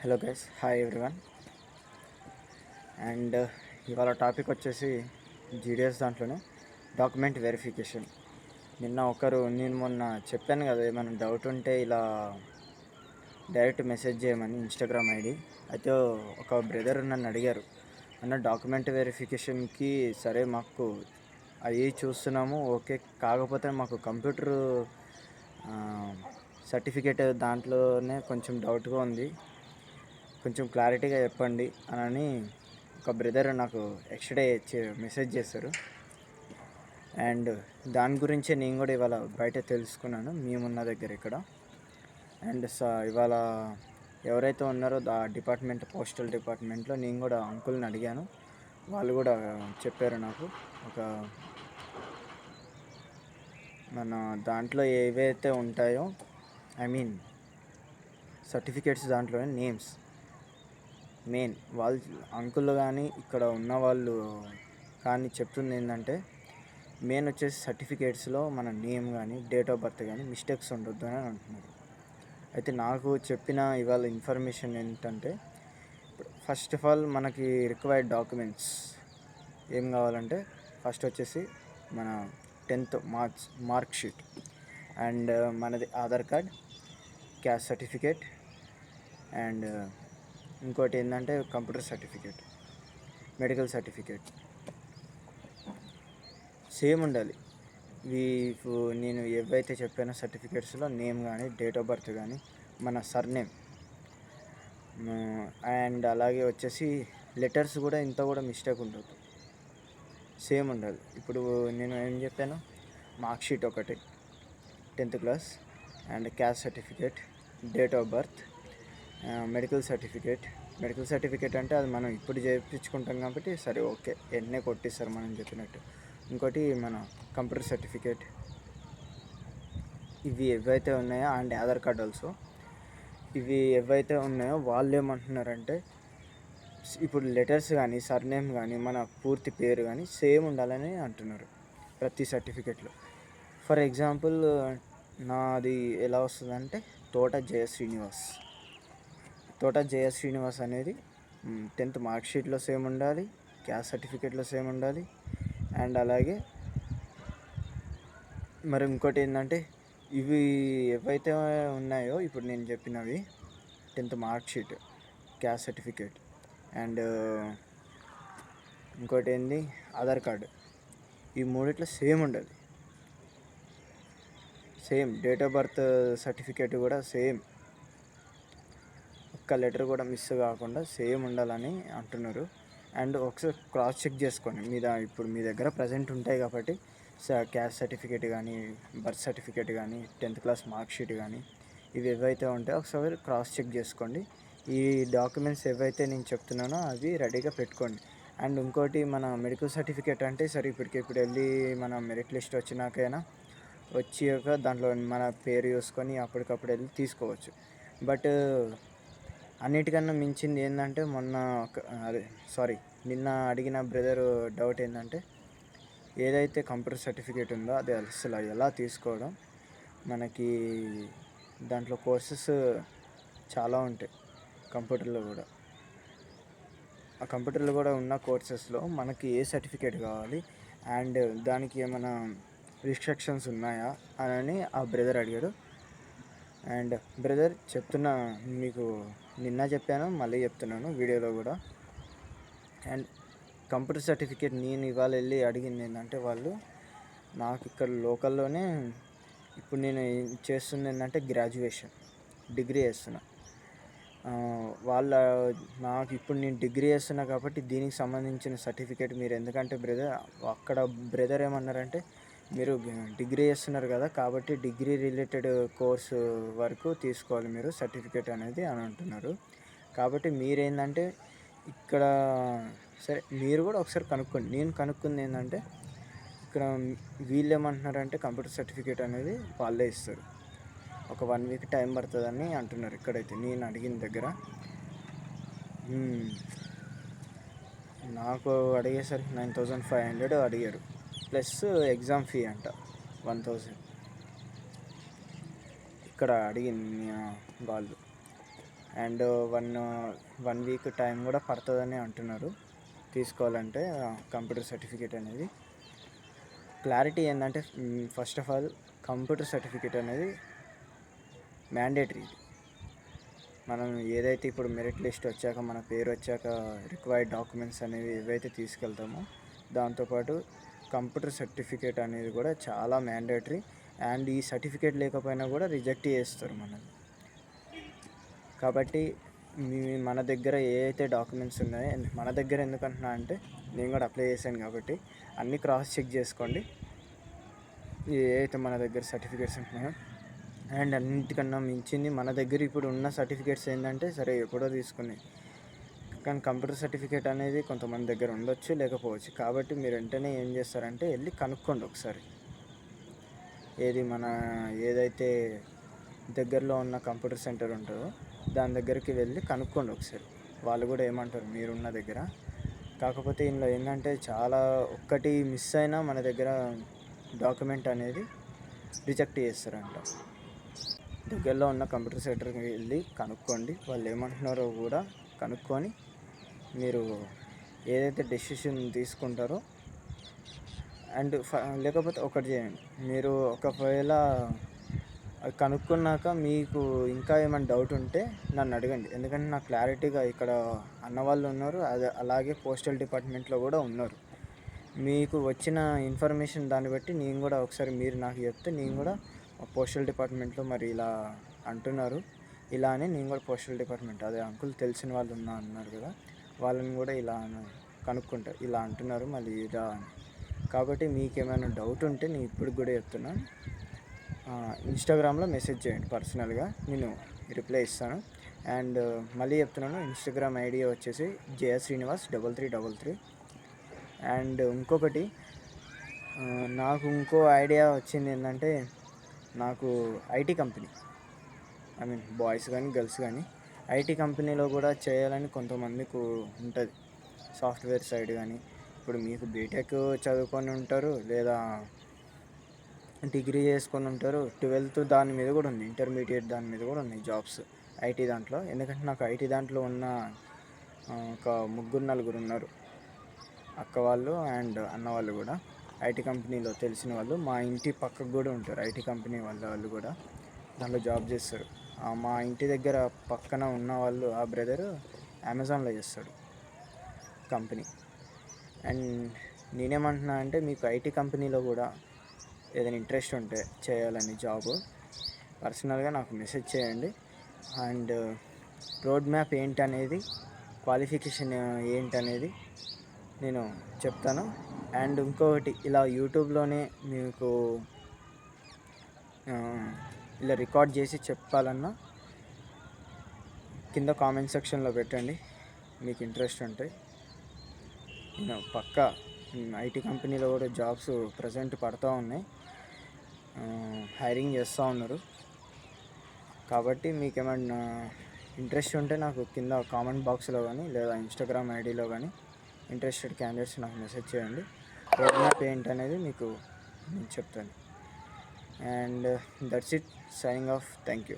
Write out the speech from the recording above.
Hello guys, hi everyone. And ఇవాళ topic వచ్చేసి GDS దాంట్లోనే డాక్యుమెంట్ వెరిఫికేషన్. నేను మొన్న చెప్పాను కదా, ఏమైనా డౌట్ ఉంటే ఇలా డైరెక్ట్ మెసేజ్ చేయమని ఇన్స్టాగ్రామ్ ఐడి. అయితే ఒక బ్రదర్ నన్ను అడిగారు, అన్న డాక్యుమెంట్ వెరిఫికేషన్కి సరే మాకు అవి చూస్తున్నాము ఓకే, కాకపోతే మాకు కంప్యూటర్ సర్టిఫికేట్ దాంట్లోనే కొంచెం డౌట్గా ఉంది, కొంచెం క్లారిటీగా చెప్పండి అని ఒక బ్రదర్ నాకు ఎక్స్ట్రా మెసేజ్ చేశారు. అండ్ దాని గురించే నేను కూడా ఇవాళ బయట తెలుసుకున్నాను మేమున్న దగ్గర ఇక్కడ. అండ్ ఇవాళ ఎవరైతే ఉన్నారో ఆ డిపార్ట్మెంట్, పోస్టల్ డిపార్ట్మెంట్లో నేను కూడా అంకుల్ని అడిగాను. వాళ్ళు కూడా చెప్పారు నాకు, ఒక మన దాంట్లో ఏవైతే ఉంటాయో సర్టిఫికేట్స్ దాంట్లోనే నేమ్స్ మెయిన్ వాళ్ళు అంకుల్ కానీ ఇక్కడ ఉన్న వాళ్ళు కానీ చెప్తుంది ఏంటంటే, మెయిన్ వచ్చేసి సర్టిఫికేట్స్లో మన నేమ్ కానీ డేట్ ఆఫ్ బర్త్ కానీ మిస్టేక్స్ ఉండొద్దు అని అంటున్నారు. అయితే నాకు చెప్పిన ఇవాళ ఇన్ఫర్మేషన్ ఏంటంటే, ఫస్ట్ ఆఫ్ ఆల్ మనకి రిక్వైర్డ్ డాక్యుమెంట్స్ ఏం కావాలంటే, ఫస్ట్ వచ్చేసి మన 10th మార్క్ షీట్, అండ్ మనది Aadhaar card, caste certificate, and ఇంకోటి ఏంటంటే computer certificate, medical certificate same ఉండాలి. నేను ఏవైతే చెప్పానో సర్టిఫికేట్స్లో నేమ్ కానీ డేట్ ఆఫ్ బర్త్ కానీ మన సర్నేమ్, అండ్ అలాగే వచ్చేసి లెటర్స్ కూడా ఇంత కూడా మిస్టేక్ ఉండదు, సేమ్ ఉండాలి. ఇప్పుడు నేను ఏం చెప్పాను, మార్క్ షీట్ ఒకటి 10th class, and caste certificate, date of birth, medical certificate అంటే అది మనం ఇప్పుడు చేయించుకుంటాం కాబట్టి సరే ఓకే, ఎన్నే కొట్టిస్తారు మనం చెప్పినట్టు. ఇంకోటి మన కంప్యూటర్ సర్టిఫికేట్, ఇవి ఏవైతే ఉన్నాయో, అండ్ ఆధార్ కార్డ్ ఆల్సో, ఇవి ఏవైతే ఉన్నాయో వాళ్ళు ఏమంటున్నారంటే, ఇప్పుడు లెటర్స్ కానీ సర్నేమ్ కానీ మన పూర్తి పేరు కానీ సేమ్ ఉండాలని అంటున్నారు ప్రతి సర్టిఫికేట్లో. ఫర్ ఎగ్జాంపుల్ నాది ఎలా వస్తుందంటే తోట జయ శ్రీనివాస్ అనేది 10th మార్క్ షీట్లో సేమ్ ఉండాలి, క్యాస్ట్ సర్టిఫికేట్లో సేమ్ ఉండాలి, అండ్ అలాగే మరి ఇంకోటి ఏంటంటే, ఇవి ఏవైతే ఉన్నాయో ఇప్పుడు నేను చెప్పినవి 10th mark sheet, caste certificate, and ఇంకోటి ఏంది ఆధార్ కార్డు, ఈ మూడిట్లో సేమ్ ఉండాలి. Same date of birth certificate కూడా సేమ్, ఒక్క లెటర్ కూడా మిస్ కాకుండా సేమ్ ఉండాలని అంటున్నారు. అండ్ ఒకసారి క్రాస్ చెక్ చేసుకోండి, ఇప్పుడు మీ దగ్గర ప్రజెంట్ ఉంటాయి కాబట్టి క్యాస్ట్ సర్టిఫికేట్ కానీ, బర్త్ సర్టిఫికేట్ కానీ, 10th క్లాస్ మార్క్ షీట్ కానీ, ఇవి ఏవైతే ఉంటాయో ఒకసారి క్రాస్ చెక్ చేసుకోండి. ఈ డాక్యుమెంట్స్ ఏవైతే నేను చెప్తున్నానో అవి రెడీగా పెట్టుకోండి. అండ్ ఇంకోటి, మన మెడికల్ సర్టిఫికేట్ అంటే సరే ఇప్పుడు వెళ్ళి మన మెరిట్ లిస్ట్ వచ్చాక దాంట్లో మన పేరు చూసుకొని అప్పటికప్పుడు వెళ్ళి తీసుకోవచ్చు. బట్ అన్నిటికన్నా మించింది ఏంటంటే, నిన్న అడిగిన బ్రదర్ డౌట్ ఏంటంటే, ఏదైతే కంప్యూటర్ సర్టిఫికేట్ ఉందో అది అసలు ఎలా తీసుకోవడం, మనకి దాంట్లో కోర్సెస్ చాలా ఉంటాయి కంప్యూటర్లో కూడా. ఆ కంప్యూటర్లో కూడా ఉన్న కోర్సెస్లో మనకి ఏ సర్టిఫికేట్ కావాలి అండ్ దానికి ఏమైనా రిస్ట్రిక్షన్స్ ఉన్నాయా అని ఆ బ్రదర్ అడిగాడు. అండ్ బ్రదర్ చెప్తున్నా, మీకు నిన్న చెప్పాను, మళ్ళీ చెప్తున్నాను వీడియోలో కూడా. అండ్ కంప్యూటర్ సర్టిఫికేట్ నేను ఇవాళ వెళ్ళి అడిగింది ఏంటంటే, వాళ్ళు నాకు ఇక్కడ లోకల్లోనే, ఇప్పుడు నేను చేస్తుంది ఏంటంటే గ్రాడ్యుయేషన్, డిగ్రీ చేస్తున్నా. నాకు ఇప్పుడు నేను డిగ్రీ చేస్తున్నా కాబట్టి దీనికి సంబంధించిన సర్టిఫికేట్ మీరు ఎందుకంటే అక్కడ బ్రదర్ ఏమన్నారంటే, మీరు డిగ్రీ చేస్తున్నారు కదా కాబట్టి డిగ్రీ రిలేటెడ్ కోర్సు వరకు తీసుకోవాలి మీరు సర్టిఫికేట్ అనేది అని అంటున్నారు. కాబట్టి మీరేంటంటే ఇక్కడ సరే మీరు కూడా ఒకసారి కనుక్కోండి. నేను కనుక్కుంది ఏంటంటే, ఇక్కడ వీళ్ళు ఏమంటున్నారంటే కంప్యూటర్ సర్టిఫికేట్ అనేది వాళ్ళే ఇస్తారు, ఒక 1 వీక్ టైం పడుతుందని అంటున్నారు ఇక్కడైతే నేను అడిగిన దగ్గర. నాకు అడిగేసరికి 9500 అడిగారు, ప్లస్ ఎగ్జామ్ ఫీ అంట 1000 ఇక్కడ అడిగింది వాళ్ళు. అండ్ వన్ వీక్ టైం కూడా పడుతుందని అంటున్నారు తీసుకోవాలంటే కంప్యూటర్ సర్టిఫికేట్ అనేది. క్లారిటీ ఏంటంటే first of all computer certificate అనేది మ్యాండేటరీ. మనం ఏదైతే ఇప్పుడు మెరిట్ లిస్ట్ వచ్చాక మన పేరు వచ్చాక రిక్వైర్డ్ డాక్యుమెంట్స్ అనేవి ఏవైతే తీసుకెళ్తామో దాంతోపాటు కంప్యూటర్ సర్టిఫికేట్ అనేది కూడా చాలా మ్యాండేటరీ. అండ్ ఈ సర్టిఫికేట్ లేకపోయినా కూడా రిజెక్ట్ చేస్తారు మనల్ని. కాబట్టి మన దగ్గర ఏ అయితే డాక్యుమెంట్స్ ఉన్నాయో, మన దగ్గర ఎందుకంటున్నా అంటే నేను కూడా అప్లై చేశాను కాబట్టి అన్నీ క్రాస్ చెక్ చేసుకోండి ఏ అయితే మన దగ్గర సర్టిఫికేట్స్ ఉంటున్నాయో. అండ్ అన్నింటికన్నా మించింది మన దగ్గర ఇప్పుడు ఉన్న సర్టిఫికేట్స్ ఏంటంటే సరే ఎప్పుడో తీసుకుని, కానీ కంప్యూటర్ సర్టిఫికేట్ అనేది కొంతమంది దగ్గర ఉండొచ్చు లేకపోవచ్చు. కాబట్టి మీరు వెంటనే ఏం చేస్తారంటే వెళ్ళి కనుక్కోండి ఒకసారి. మన ఏదైతే దగ్గరలో ఉన్న కంప్యూటర్ సెంటర్ ఉంటుందో దాని దగ్గరికి వెళ్ళి కనుక్కోండి ఒకసారి. వాళ్ళు కూడా ఏమంటారు మీరున్న దగ్గర. కాకపోతే ఇందులో ఏంటంటే చాలా ఒక్కటి మిస్ అయినా మన దగ్గర డాక్యుమెంట్ అనేది రిజెక్ట్ చేస్తారంట. దగ్గరలో ఉన్న కంప్యూటర్ సెంటర్కి వెళ్ళి కనుక్కోండి, వాళ్ళు ఏమంటున్నారో కూడా కనుక్కొని మీరు ఏదైతే డెసిషన్ తీసుకుంటారో. అండ్ లేకపోతే ఒకటి చేయండి, మీరు ఒకవేళ కనుక్కున్నాక మీకు ఇంకా ఏమైనా డౌట్ ఉంటే నన్ను అడగండి. ఎందుకంటే నాకు క్లారిటీగా ఇక్కడ అన్నవాళ్ళు ఉన్నారు, అలాగే పోస్టల్ డిపార్ట్మెంట్లో కూడా ఉన్నారు. మీకు వచ్చిన ఇన్ఫర్మేషన్ దాన్ని బట్టి నేను కూడా ఒకసారి మీరు నాకు చెప్తే నేను కూడా పోస్టల్ డిపార్ట్మెంట్లో మరి ఇలా అంటున్నారు ఇలా అని నేను కూడా పోస్టల్ డిపార్ట్మెంట్ అదే అంకుల్ తెలిసిన వాళ్ళు అన్నారు కదా, వాళ్ళని కూడా ఇలా కనుక్కుంటా ఇలా అంటున్నారు మళ్ళీ ఇలా అని. కాబట్టి మీకు ఏమైనా డౌట్ ఉంటే నేను ఇప్పుడు కూడా చెప్తున్నాను, ఇన్స్టాగ్రామ్లో మెసేజ్ చేయండి పర్సనల్గా, నేను రిప్లై ఇస్తాను. అండ్ మళ్ళీ చెప్తున్నాను, ఇన్స్టాగ్రామ్ ఐడి వచ్చేసి JSrinivas3333. అండ్ ఇంకొకటి నాకు ఇంకో ఐడియా వచ్చింది ఏంటంటే, నాకు ఐటీ కంపెనీ బాయ్స్ కానీ గర్ల్స్ కానీ ఐటీ కంపెనీలో కూడా చేయాలని కొంతమందికి ఉంటుంది, సాఫ్ట్వేర్ సైడ్ కానీ. ఇప్పుడు మీకు బీటెక్ చదువుకొని ఉంటారు లేదా డిగ్రీ చేసుకొని ఉంటారు, 12th దాని మీద కూడా ఉంది, ఇంటర్మీడియట్ దాని మీద కూడా ఉన్నాయి జాబ్స్ ఐటీ దాంట్లో. ఎందుకంటే నాకు ఐటీ దాంట్లో ఉన్న ఒక 3-4 ఉన్నారు అక్క వాళ్ళు అండ్ అన్న వాళ్ళు కూడా ఐటీ కంపెనీలో తెలిసిన వాళ్ళు. మా ఇంటి పక్కకు కూడా ఉంటారు ఐటీ కంపెనీ వాళ్ళు కూడా దాంట్లో జాబ్ చేస్తారు. మా ఇంటి దగ్గర పక్కన ఉన్న వాళ్ళు ఆ బ్రదరు అమెజాన్లో చేస్తాడు కంపెనీ. అండ్ నేనేమంటున్నా అంటే మీకు ఐటీ కంపెనీలో కూడా ఏదైనా ఇంట్రెస్ట్ ఉంటే చేయాలని జాబ్ పర్సనల్గా నాకు మెసేజ్ చేయండి. అండ్ రోడ్ మ్యాప్ ఏంటనేది, క్వాలిఫికేషన్ ఏంటనేది నేను చెప్తాను. అండ్ ఇంకొకటి ఇలా యూట్యూబ్లోనే మీకు ఇలా రికార్డ్ చేసి చెప్పాలన్నా కింద కామెంట్ సెక్షన్లో పెట్టండి మీకు ఇంట్రెస్ట్ ఉంటే. నేను పక్కా ఐటీ కంపెనీలో కూడా జాబ్స్ ప్రజెంట్ పడుతూ ఉన్నాయి, హైరింగ్ చేస్తూ ఉన్నారు. కాబట్టి మీకు ఏమన్నా ఇంట్రెస్ట్ ఉంటే నాకు కింద కామెంట్ బాక్స్లో కానీ లేదా ఇన్స్టాగ్రామ్ ఐడిలో కానీ ఇంట్రెస్టెడ్ క్యాండిడేట్స్ నాకు మెసేజ్ చేయండి. రోడ్ మ్యాప్ ఏంటనేది మీకు నేను చెప్తాను. And that's it, signing off, thank you.